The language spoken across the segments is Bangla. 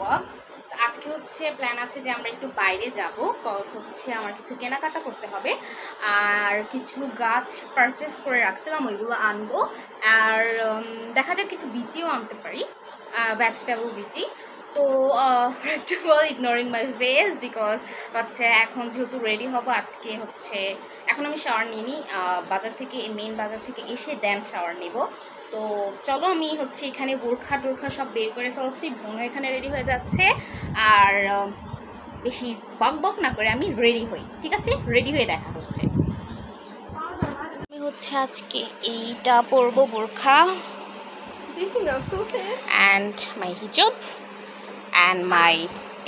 ব্লগ। আজকে হচ্ছে প্ল্যান আছে যে আমরা একটু বাইরে যাব, কজ হচ্ছে আমার কিছু কেনাকাটা করতে হবে আর কিছু গাছ পারচেস করে রাখছিলাম, ওইগুলো আনবো। আর দেখা যাক কিছু বিচিও আনতে পারি, ভেজিটেবল বিচি। তো first of all ignoring my face, because হচ্ছে এখন যেহেতু রেডি হব আজকে হচ্ছে এখন আমি শাওয়ার নিইনি, বাজার থেকে মেইন বাজার থেকে এসে দেন শাওয়ার নেব। তো চলো আমি হচ্ছে এখানে বোরখা টোরখা সব বের করে ফেলছি, বোনও এখানে রেডি হয়ে যাচ্ছে। আর বেশি বক বক না করে আমি রেডি হই, ঠিক আছে? রেডি হয়ে দেখা হচ্ছে। আমি হচ্ছে আজকে এইটা পরবো, বোরখা অ্যান্ড মাই হিজাব অ্যান্ড মাই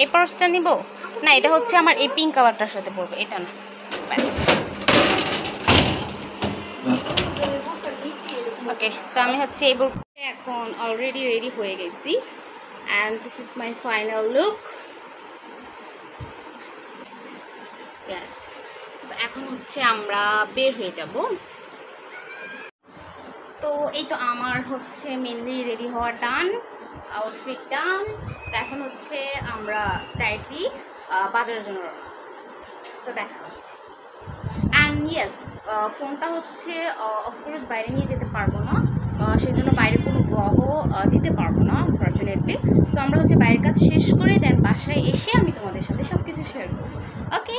এই পার্সটা নিব না, এটা হচ্ছে আমার এই পিঙ্ক কালারটার সাথে পরবো, এটা না, ব্যাস। ওকে, তো আমি হচ্ছে এই বোরখা এখন অলরেডি রেডি হয়ে গেছি and this is my final look. ব্যাস, এখন হচ্ছে আমরা বের হয়ে যাব। তো এই তো আমার হচ্ছে মেনলি রেডি হওয়া ডান, আউটফিট ডান। তো এখন হচ্ছে আমরা ডাইরেক্টলি বাজারের জন্য, তো দেখা হচ্ছে। অ্যান্ড ইয়েস, ফোনটা হচ্ছে অফকোর্স বাইরে নিয়ে যেতে পারবো না, সেই জন্য বাইরে কোনো ব্লগও দিতে পারবো না আনফর্চুনেটলি। সো আমরা হচ্ছে বাইরের কাজ শেষ করে দেন বাসায় এসে আমি তোমাদের সাথে সব কিছু শেয়ার করবো। ওকে,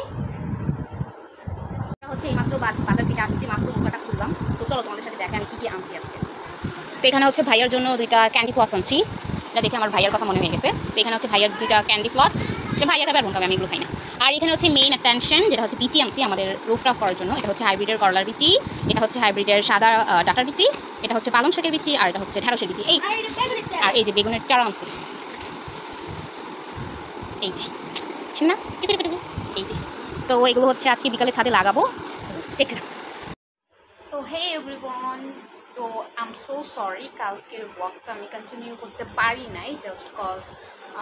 হচ্ছে এইমাত্র বাজার থেকে আসছি, মাত্র বোরখাটা খুললাম। তো চলো তোমাদের সাথে দেখে আমি কী কী আনছি আজকে। তো এখানে হচ্ছে ভাইয়ার জন্য দুইটা ক্যান্ডি ফ্লটস আনছি, এটা দেখে আমার ভাইয়ার কথা মনে হয়ে গেছে। তো এখানে হচ্ছে ভাইয়ার দুইটা ক্যান্ডি ফ্লটস, ভাইয়া খাবে আর বোন খাবে, আমি এগুলো খাই না। আর এখানে হচ্ছে মেইন অ্যাটেনশন যেটা হচ্ছে বিচি আনছি আমাদের রুফটপ করার জন্য। এটা হচ্ছে হাইব্রিডের করলার বিচি, এটা হচ্ছে হাইব্রিডের সাদা ডাটার বিচি, এটা হচ্ছে পালং শাকের বিচি, আর এটা হচ্ছে ঢেঁড়সের বিচি। এই আর এই যে বেগুনের চারা আনছি, এই যে শুন না, এই যে। তো এগুলো হচ্ছে আজকে বিকালে ছাদে লাগাবো, দেখতে থাকো। তো হে এভরিওয়ান, তো আই এম সো সরি কালকের ব্লগটা আমি কন্টিনিউ করতে পারি নাই, জাস্ট কজ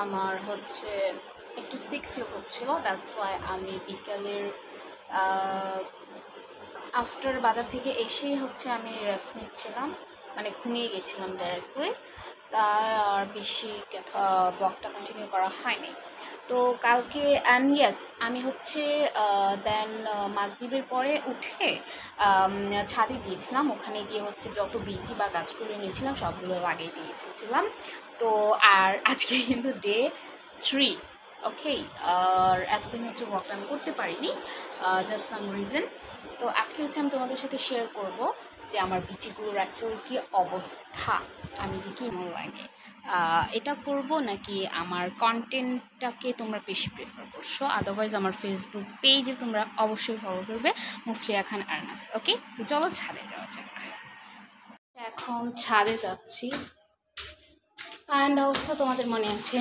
আমার হচ্ছে একটু সিক ফিল হচ্ছিল। দ্যাটস ওয়াই আমি বিকালের আফটার বাজার থেকে এসেই হচ্ছে আমি রেস্ট নিচ্ছিলাম, মানে ঘুমিয়ে গেছিলাম ডাইরেক্টলি। তাই আর বেশি ব্লগটা কন্টিনিউ করা হয়নি। তো কালকে অ্যান্ড ইয়েস আমি হচ্ছে দেন মাগরিবের পরে উঠে ছাদে গিয়েছিলাম, ওখানে গিয়ে হচ্ছে যত বিচি বা গাছগুলো নিয়েছিলাম সবগুলো লাগিয়ে দিয়েছিলাম। তো আর আজকে কিন্তু ডে 3, ওকে। আর এতদিন হচ্ছে ব্লগটা আমি করতে পারিনি, জাস্ট সাম রিজন। তো আজকে হচ্ছে আমি তোমাদের সাথে শেয়ার করব যে আমার বিচিগুলোর অ্যাকচুয়ালি কী অবস্থা, আমি যে কী মনে লাগে এটা করব নাকি আমার কন্টেন্টটাকে তোমরা বেশি প্রেফার করছো। আদারওয়াইজ আমার ফেসবুক পেজে তোমরা অবশ্যই ফলো করবে, মুফলিয়া খান আর্নাস। ওকে, তো চলো ছাদে যাওয়া যাক। এখন ছাদে যাচ্ছি অ্যান্ড অলসো তোমাদের মনে আছে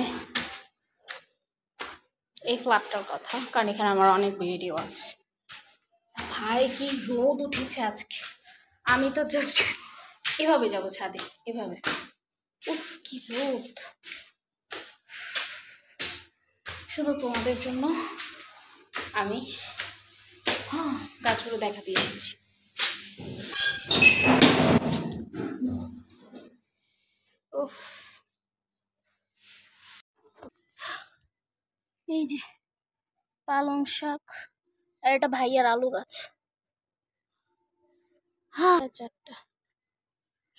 এই ফ্ল্যাটটার কথা, কারণ এখানে আমার অনেক ভিডিও আছে। ভাই কি রোদ উঠেছে আজকে, আমি তো জাস্ট এভাবে যাবো ছাদে, এভাবে। উফ কি রোদ, শুধু তোমাদের জন্য আমি গাছগুলো দেখাতে এসেছি। উফ, এই যে পালং শাক আর এটা ভাইয়ার আলু গাছ, হ্যাঁ 4টা,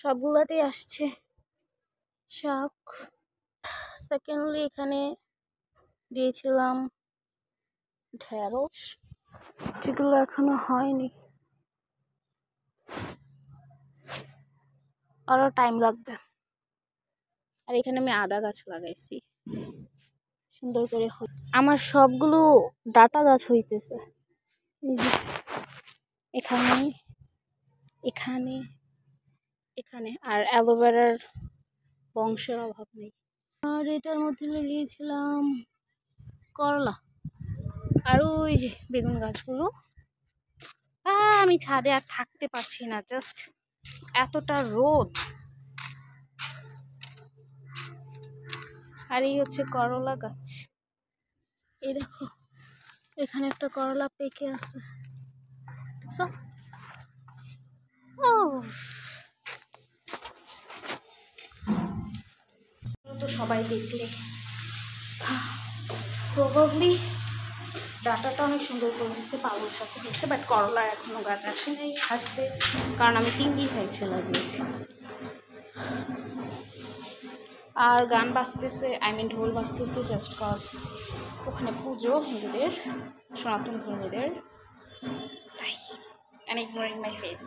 সবগুলাতেই আসছে শাক। সেকেন্ডলি এখানে দিয়েছিলাম ঢেঁড়স, যেগুলো এখনো হয়নি, আরো টাইম লাগবে। আর এখানে আমি আদা গাছ লাগাইছি সুন্দর করে, আমার সবগুলো ডাটা গাছ হইতেছে। এখানে এখানে এখানে আর অ্যালোভেরার বংশের অভাব নেই। আর এটার মধ্যে লাগিয়েছিলাম করলা, আর ওই যে বেগুন গাছগুলো। আমি ছাদে আর থাকতে পারছি না, জাস্ট এতটা রোদ। আর এই হচ্ছে করলা গাছ, এই দেখো এখানে একটা করলা পেকে আছে। তো সবাই দেখলে প্রবাবলি ডাটাটা অনেক সুন্দর করে হয়েছে, পালুর সাথে হয়েছে, বাট করলার এখনও গাছ আসে নাই, আসবে, কারণ আমি 3 দিন হয়েছে লাগিয়েছি। আর গান বাজতেছে, আই মিন ঢোল বাজতেছে, জাস্ট কজ ওখানে পুজো হিন্দুদের, সনাতন ধর্মীদের, তাই। And ignoring my face.